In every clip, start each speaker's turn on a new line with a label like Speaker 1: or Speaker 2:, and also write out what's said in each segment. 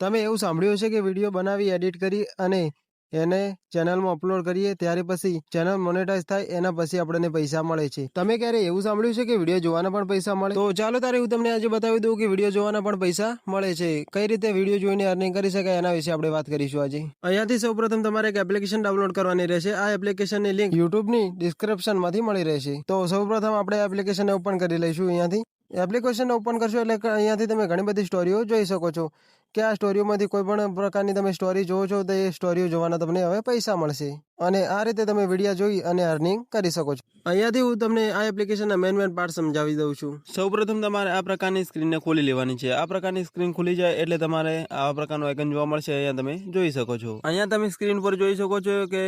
Speaker 1: તમે એવું સાંભળ્યું હશે કે વિડીયો બનાવી એડિટ કરી અને એને ચેનલમાં અપલોડ કરીએ ત્યારે પછી ચેનલ મોનેટાઈઝ થાય એના પછી આપણને પૈસા મળે છે. તમે ક્યારે એવું સાંભળ્યું છે કે વિડીયો જોવાના પણ પૈસા મળે? તો ચાલો તારે હું તમને આજે બતાવી દઉં કે વિડીયો જોવાના પણ પૈસા મળે છે. કઈ રીતે વિડીયો જોઈને અર્નિંગ કરી શકાય એના વિશે આપણે વાત કરીશું આજે. અહીંયાથી સૌપ્રથમ તમારે એક એપ્લિકેશન ડાઉનલોડ કરવાની રહેશે. આ એપ્લિકેશનની લિંક યુટ્યુબની ડિસ્ક્રિપ્શનમાંથી મળી રહેશે. તો સૌપ્રથમ આપણે એપ્લિકેશનને ઓપન કરી લઈશું. અહીંયાથી એપ્લિકેશન ઓપન કરશો એટલે અહીંયાથી તમે ઘણી બધી સ્ટોરીઓ જોઈ શકો છો કે આ સ્ટોરીઓમાંથી કોઈ પણ પ્રકારની તમે સ્ટોરી જોવો છો તો એ સ્ટોરીઓ જોવાના તમને હવે પૈસા મળશે અને આ રીતે તમે વિડીયો જોઈ અને અર્નિંગ કરી શકો છો. અહીંયાથી હું તમને આ એપ્લિકેશનના મેન પાર્ટ સમજાવી દઉં છું. સૌપ્રથમ તમારે આ પ્રકારની સ્ક્રીનને ખોલી લેવાની છે. આ પ્રકારની સ્ક્રીન ખુલી જાય એટલે તમારે આવા પ્રકારનું આઇકન જોવા મળશે. અહીંયા તમે જોઈ શકો છો. અહીંયા તમે સ્ક્રીન પર જોઈ શકો છો કે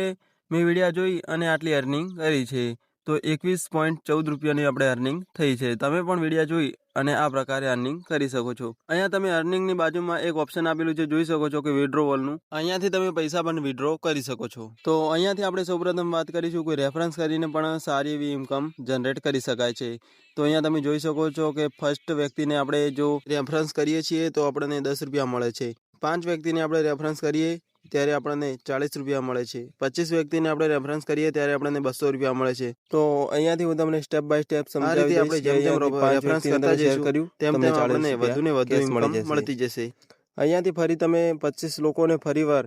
Speaker 1: મેં વિડીયો જોઈ અને આટલી અર્નિંગ કરી છે. તો 21.14 રૂપિયાની આપણે અર્નિંગ થઈ છે. તમે પણ વિડીયો જોઈ અને આ પ્રકારે અર્નિંગ કરી શકો છો. અહીંયા તમે અર્નિંગની બાજુમાં એક ઓપ્શન આપેલું છે, જોઈ શકો છો કે વિડ્રોવલનું. અહીંયાથી તમે પૈસા પણ વિડ્રો કરી શકો છો. તો અહીંયાથી આપણે સૌપ્રથમ વાત કરીશું કે રેફરન્સ કરીને પણ સારી એવી ઇન્કમ જનરેટ કરી શકાય છે. તો અહીંયા તમે જોઈ શકો છો કે ફર્સ્ટ વ્યક્તિને આપણે જો રેફરન્સ કરીએ છીએ તો આપણને 10 રૂપિયા મળે છે. 5 વ્યક્તિને આપણે રેફરન્સ કરીએ ત્યારે આપણને 40 રૂપિયા મળે છે. 25 વ્યક્તિને આપણે રેફરન્સ કરીએ ત્યારે આપણને 200 રૂપિયા મળે છે. તો અહીંયાથી હું તમને સ્ટેપ બાય સ્ટેપ સમજાવી દઈશ. આપણે જેમ જેમ રેફરન્સ કરતા જઈશું તેમ તેમ આપણને વધુ ને વધુ ઇન્કમ મળતી જશે. અહીંયાથી ફરી તમે 25 લોકોને ફરીવાર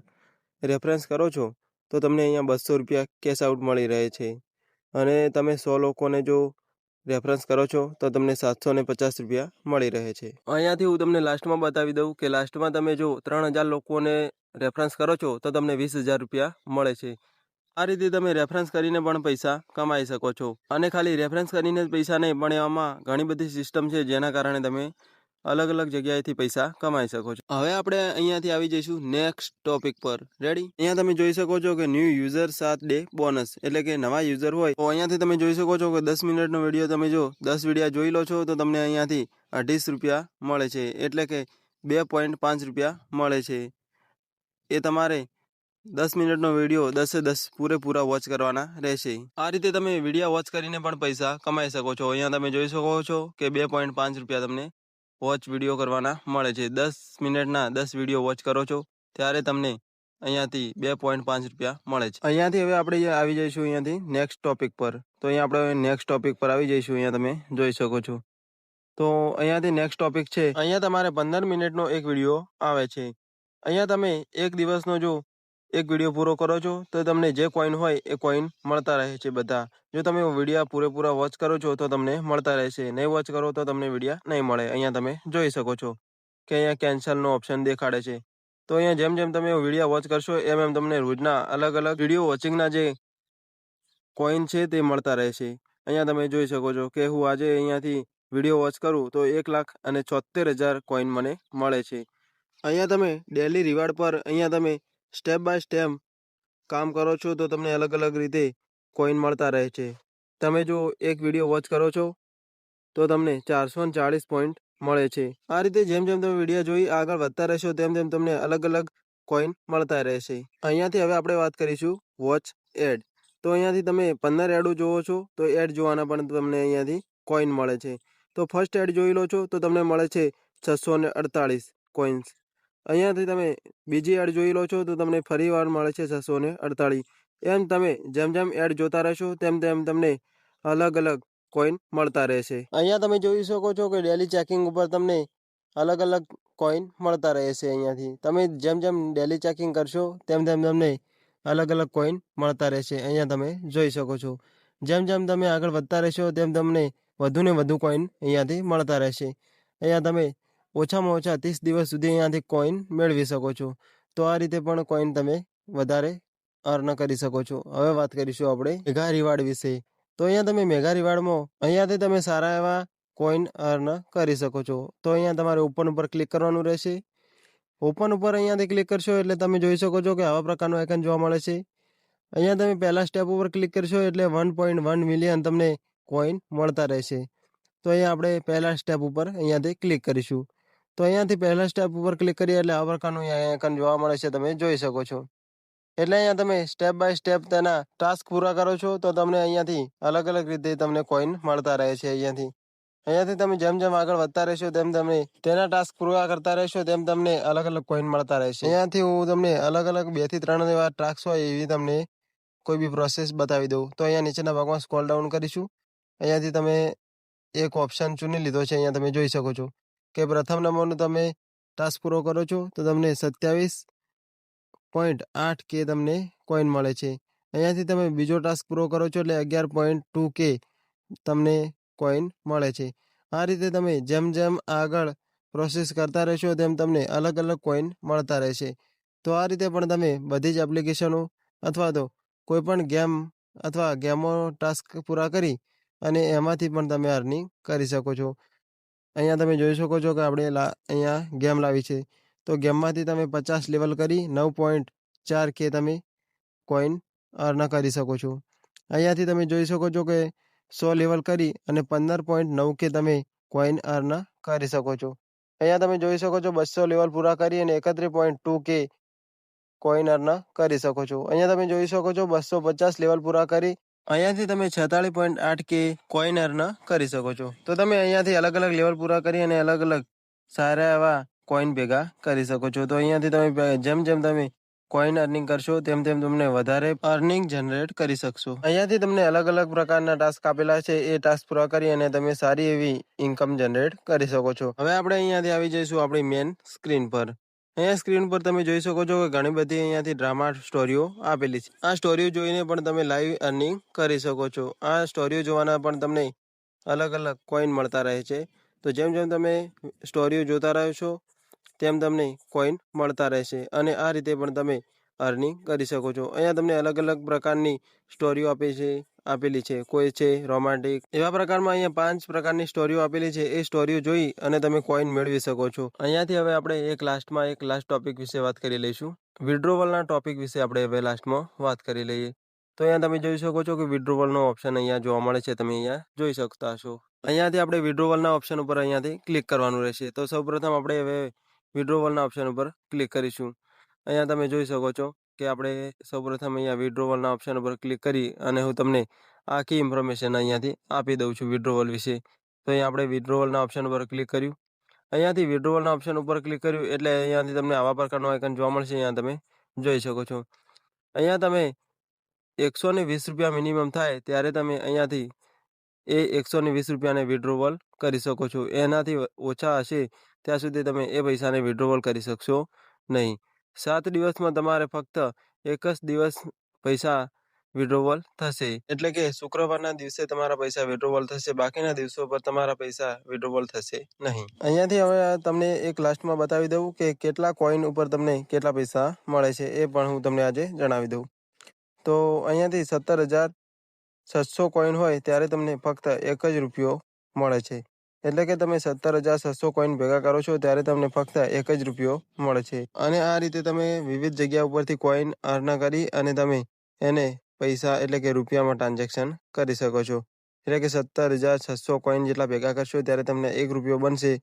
Speaker 1: રેફરન્સ કરો છો તો તમને અહીંયા 200 રૂપિયા કેશ આઉટ મળી રહે છે અને તમે 100 લોકોને જો રેફરન્સ કરો છો તો તમને 750 રૂપિયા મળી રહે છે. અહીંયાથી હું તમને લાસ્ટમાં બતાવી દઉં કે લાસ્ટમાં તમે જો 3000 લોકોને રેફરન્સ કરો છો તો તમને 20,000 રૂપિયા મળે છે. આ રીતે તમે રેફરન્સ કરીને પણ પૈસા કમાઈ શકો છો. અને ખાલી રેફરન્સ કરીને જ પૈસા નહીં, પણ એમાં ઘણી બધી સિસ્ટમ છે જેના કારણે તમે અલગ અલગ જગ્યાએથી પૈસા કમાઈ શકો છો. હવે આપણે અહીંયાથી આવી જઈશું નેક્સ્ટ ટોપિક પર. રેડી? અહીંયા તમે જોઈ શકો છો કે ન્યૂ યુઝર 7 ડે બોનસ, એટલે કે નવા યુઝર હોય તો અહીંયાથી તમે જોઈ શકો છો કે 10 મિનિટનો વિડીયો તમે જો 10 વિડીયો જોઈ લો છો તો તમને અહીંયાથી 28 રૂપિયા મળે છે, એટલે કે 2.5 રૂપિયા મળે છે. એ તમારે 10 મિનિટનો વિડીયો 10 પૂરેપૂરા વોચ કરવાના રહેશે. આ રીતે તમે વિડીયો વોચ કરીને પણ પૈસા કમાઈ શકો છો. અહીંયા તમે જોઈ શકો છો કે 2.5 રૂપિયા તમને વોચ વિડીયો કરવાના મળે છે. 10 મિનિટના 10 વિડીયો વોચ કરો છો ત્યારે તમને અહીંયાથી 2.5 રૂપિયા મળે છે. અહીંયાથી હવે આપણે આવી જઈશું અહીંયાથી નેક્સ્ટ ટોપિક પર. તો અહીંયા આપણે નેક્સ્ટ ટોપિક પર આવી જઈશું. અહીંયા તમે જોઈ શકો છો. તો અહીંયાથી નેક્સ્ટ ટોપિક છે. અહીંયા તમારે 15 મિનિટનો એક વિડીયો આવે છે. અહીંયા તમે એક દિવસનો જો એક વિડીયો પૂરો કરો છો તો તમને જે કોઈન હોય એ કોઈન મળતા રહે છે બધા. જો તમે વિડીયો પૂરેપૂરા વોચ કરો છો તો તમને મળતા રહેશે, નહીં વોચ કરો તો તમને વિડીયો નહીં મળે. અહીંયા તમે જોઈ શકો છો કે અહીંયા કેન્સલનો ઓપ્શન દેખાડે છે. તો અહીંયા જેમ જેમ તમે વિડીયો વોચ કરશો એમ એમ તમને રોજના અલગ અલગ વિડીયો વોચિંગના જે કોઈન છે તે મળતા રહેશે. અહીંયા તમે જોઈ શકો છો કે હું આજે અહીંયાથી વિડીયો વોચ કરું તો 1,74,000 કોઈન મને મળે છે. અહીંયા તમે ડેલી રિવાર્ડ પર અહીંયા તમે સ્ટેપ બાય સ્ટેપ કામ કરો છો તો તમને અલગ અલગ રીતે કોઈન મળતા રહે છે. તમે જો એક વિડીયો વોચ કરો છો તો તમને 440 પોઈન્ટ મળે છે. આ રીતે જેમ જેમ તમે વિડીયો જોઈ આગળ વધતા રહેશો તેમ તેમ તમને અલગ અલગ કોઈન મળતા રહેશે. અહીંયાથી હવે આપણે વાત કરીશું વોચ એડ. તો અહીંયાથી તમે 15 એડો જોવો છો તો એડ જોવાના પણ તમને અહીંયાથી કોઈન મળે છે. તો ફર્સ્ટ એડ જોઈ લો છો તો તમને મળે છે 648 કોઈન્સ. અહીંયાથી તમે બીજી એડ જોઈ લો છો તો તમને ફરીવાર મળે છે 648. એમ તમે જેમ જેમ એડ જોતા રહેશો તેમ તેમ તમને અલગ અલગ કોઈન મળતા રહેશે. અહીંયા તમે જોઈ શકો છો કે ડેલી ચેકિંગ ઉપર તમને અલગ અલગ કોઈન મળતા રહેશે. અહીંયાથી તમે જેમ જેમ ડેલી ચેકિંગ કરશો તેમ તેમ તમને અલગ અલગ કોઈન મળતા રહેશે. અહીંયા તમે જોઈ શકો છો જેમ જેમ તમે આગળ વધતા રહેશો તેમ તમને વધુ ને વધુ કોઈન અહીંયાથી મળતા રહેશે. અહીંયા તમે ઓછામાં ઓછા 30 દિવસ સુધી અહીંયાથી કોઈન મેળવી શકો છો. તો આ રીતે પણ કોઈન તમે વધારે અર્ન કરી શકો છો. હવે વાત કરીશું આપણે મેગા રિવાર્ડ વિશે. તો અહીંયા તમે મેગા રિવાર્ડમાં અહીંયાથી તમે સારા એવા કોઈન અર્ન કરી શકો છો. તો અહીંયા તમારે ઓપન ઉપર ક્લિક કરવાનું રહેશે. ઓપન ઉપર અહીંયાથી ક્લિક કરશો એટલે તમે જોઈ શકો છો કે આવા પ્રકારનું આઇકન જોવા મળે છે. અહીંયા તમે પહેલા સ્ટેપ ઉપર ક્લિક કરશો એટલે 1.1 મિલિયન તમને કોઈન મળતા રહેશે. તો અહીંયા આપણે પહેલા સ્ટેપ ઉપર અહીંયાથી ક્લિક કરીશું. તો અહીંયાથી પહેલા સ્ટેપ ઉપર ક્લિક કરીએ એટલે આ પ્રકારનું આઇકન જોવા મળે છે, તમે જોઈ શકો છો. એટલે અહીંયા તમે સ્ટેપ બાય સ્ટેપ તેના ટાસ્ક પૂરા કરો છો તો તમને અહીંયાથી અલગ અલગ રીતે તમને કોઈન મળતા રહે છે. અહીંયાથી અહીંયાથી તમે જેમ જેમ આગળ વધતા રહેશો તેમ તમે તેના ટાસ્ક પૂરા કરતા રહેશો તેમ તમને અલગ અલગ કોઈન મળતા રહેશે. અહીંયાથી હું તમને અલગ અલગ 2 થી 3 એવા ટાસ્ક હોય એવી તમને કોઈ બી પ્રોસેસ બતાવી દઉં. તો અહીંયા નીચેના ભાગમાં સ્ક્રોલ ડાઉન કરીશું. અહીંયાથી તમે એક ઓપ્શન ચૂની લીધો છે. અહીંયા તમે જોઈ શકો છો કે પ્રથમ નંબરનો તમે ટાસ્ક પૂરો કરો છો તો તમને 27.8 કે તમને કોઈન મળે છે. અહીંયાથી તમે બીજો ટાસ્ક પૂરો કરો છો એટલે 11.2 કે તમને કોઈન મળે છે. આ રીતે તમે જેમ જેમ આગળ પ્રોસેસ કરતા રહેશો તેમ તમને અલગ અલગ કોઈન મળતા રહેશે. તો આ રીતે પણ તમે બધી જ એપ્લિકેશનો અથવા તો કોઈ પણ ગેમ અથવા ગેમો ટાસ્ક પૂરા કરી અને એમાંથી પણ તમે અર્નિંગ કરી શકો છો. અહીંયા તમે જોઈ શકો છો કે આપણે અહીંયા ગેમ લાવી છે. તો ગેમમાંથી તમે 50 લેવલ કરી 9.4 કે તમે કોઈન અર્ન કરી શકો છો. અહીંયાથી તમે જોઈ શકો છો કે 100 લેવલ કરી અને 15.9 કે તમે કોઈન અર્ન કરી શકો છો. અહીંયા તમે જોઈ શકો છો 200 લેવલ પૂરા કરી અને 31.2 કે કોઈન અર્ન કરી શકો છો. અહીંયા તમે જોઈ શકો છો 250 લેવલ પૂરા કરી અહીંયાથી તમે 46.8 કે કોઈન અર્ન કરી શકો છો. તો તમે અહીંયાથી અલગ અલગ લેવલ પૂરા કરી અને અલગ અલગ સારા એવા કોઈન ભેગા કરી શકો છો. તો અહીંયાથી તમે જેમ જેમ તમે કોઈન અર્નિંગ કરશો તેમ તેમ તમને વધારે અર્નિંગ જનરેટ કરી શકશો. અહીંયાથી તમને અલગ અલગ પ્રકારના ટાસ્ક આપેલા છે. એ ટાસ્ક પૂરા કરી અને તમે સારી એવી ઇન્કમ જનરેટ કરી શકો છો. હવે આપણે અહીંયાથી આવી જઈશું આપણી મેન સ્ક્રીન પર. અહીંયા સ્ક્રીન પર તમે જોઈ શકો છો કે ઘણી બધી અહીંયાથી ડ્રામા સ્ટોરીઓ આપેલી છે. આ સ્ટોરીઓ જોઈને પણ તમે લાઈવ અર્નિંગ કરી શકો છો. આ સ્ટોરીઓ જોવાના પણ તમને અલગ અલગ કોઈન મળતા રહે છે. તો જેમ જેમ તમે સ્ટોરીઓ જોતા રહેશો તેમ તમને કોઈન મળતા રહેશે અને આ રીતે પણ તમે અર્નિંગ કરી શકો છો. અહીંયા તમને અલગ અલગ પ્રકારની સ્ટોરીઓ આપેલી છે. કોઈ છે રોમાન્ટિક, એવા પ્રકારમાં અહીંયા 5 પ્રકારની સ્ટોરીઓ આપેલી છે. એ સ્ટોરીઓ જોઈ અને તમે કોઈન મેળવી શકો છો. અહીંયાથી હવે આપણે એક લાસ્ટ ટોપિક વિશે વાત કરી લઈશું. વિડ્રોવલના ટોપિક વિશે આપણે હવે લાસ્ટમાં વાત કરી લઈએ. તો અહીંયા તમે જોઈ શકો છો કે વિડ્રોવલનો ઓપ્શન અહીંયા જોવા મળે છે. તમે અહીંયા જોઈ શકતા હશો. અહીંયાથી આપણે વિડ્રોવલના ઓપ્શન ઉપર અહીંયાથી ક્લિક કરવાનું રહેશે. તો સૌપ્રથમ આપણે હવે વિડ્રોવલના ઓપ્શન ઉપર ક્લિક કરીશું. અહીંયા તમે જોઈ શકો છો કે આપણે સૌપ્રથમ અહીંયા વિડ્રોવલના ઓપ્શન ઉપર ક્લિક કરી અને હું તમને આખી ઇન્ફોર્મેશન અહીંયાથી આપી દઉં છું વિડ્રોવલ વિશે. તો અહીંયા આપણે વિડ્રોવલના ઓપ્શન ઉપર ક્લિક કર્યું. અહીંયાથી વિડ્રોવલના ઓપ્શન ઉપર ક્લિક કર્યું એટલે અહીંયાથી તમને આવા પ્રકારનો આઇકન જોવા મળશે. અહીંયા તમે જોઈ શકો છો. અહીંયા તમે 120 રૂપિયા મિનિમમ થાય ત્યારે તમે અહીંયાથી એ 120 રૂપિયાને વિડ્રોવલ કરી શકો છો. એનાથી ઓછા હશે ત્યાં સુધી તમે એ પૈસાને વિડ્રોવલ કરી શકશો નહીં. 7 દિવસમાં તમારે ફક્ત એક જ દિવસ પૈસા વિડ્રોવલ થશે. એટલે કે શુક્રવારના દિવસે તમારા પૈસા વિડ્રોવલ થશે. બાકીના દિવસો પર તમારા પૈસા વિડ્રોવલ થશે નહીં. અહીંયાથી હવે તમને એક લાસ્ટમાં બતાવી દઉં કે કેટલા કોઈન ઉપર તમને કેટલા પૈસા મળે છે. એ પણ હું તમને આજે જણાવી દઉં. તો અહીંયાથી 17,700 કોઈન હોય ત્યારે તમને ફક્ત 1 જ રૂપિયો મળે છે. એટલે કે તમે 17,700 કોઈન ભેગા કરો છો ત્યારે તમને ફક્ત 1 જ રૂપિયો મળે છે. અને આ રીતે તમે વિવિધ જગ્યા ઉપરથી કોઈન અર્ન કરી અને તમે એને પૈસા એટલે કે રૂપિયામાં ટ્રાન્ઝેક્શન કરી શકો છો. એટલે કે 17,700 કોઈન જેટલા ભેગા કરશો ત્યારે તમને 1 રૂપિયો બનશે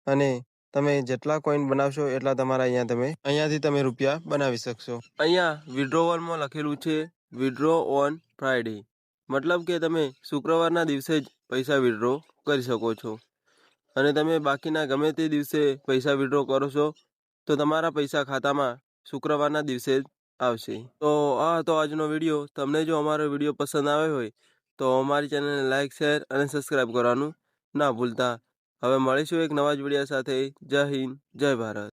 Speaker 1: અને તમે જેટલા કોઈન બનાવશો એટલા તમારા અહીંયાથી તમે રૂપિયા બનાવી શકશો. અહીંયા વિડ્રોવલમાં લખેલું છે વિડ્રો ઓન ફ્રાઈડે. મતલબ કે તમે શુક્રવારના દિવસે જ પૈસા વિડ્રો કરી શકો છો અને તમે બાકીના ગમે તે દિવસે પૈસા વિડ્રો કરો છો તો તમારા પૈસા ખાતામાં શુક્રવારના દિવસે જ આવશે. તો આ હતો આજનો વિડીયો. તમને જો અમારો વિડીયો પસંદ આવ્યો હોય તો અમારી ચેનલને લાઇક, શેર અને સબસ્ક્રાઈબ કરવાનું ના ભૂલતા. હવે મળીશું એક નવા જ વિડીયો સાથે. જય હિન્દ, જય ભારત.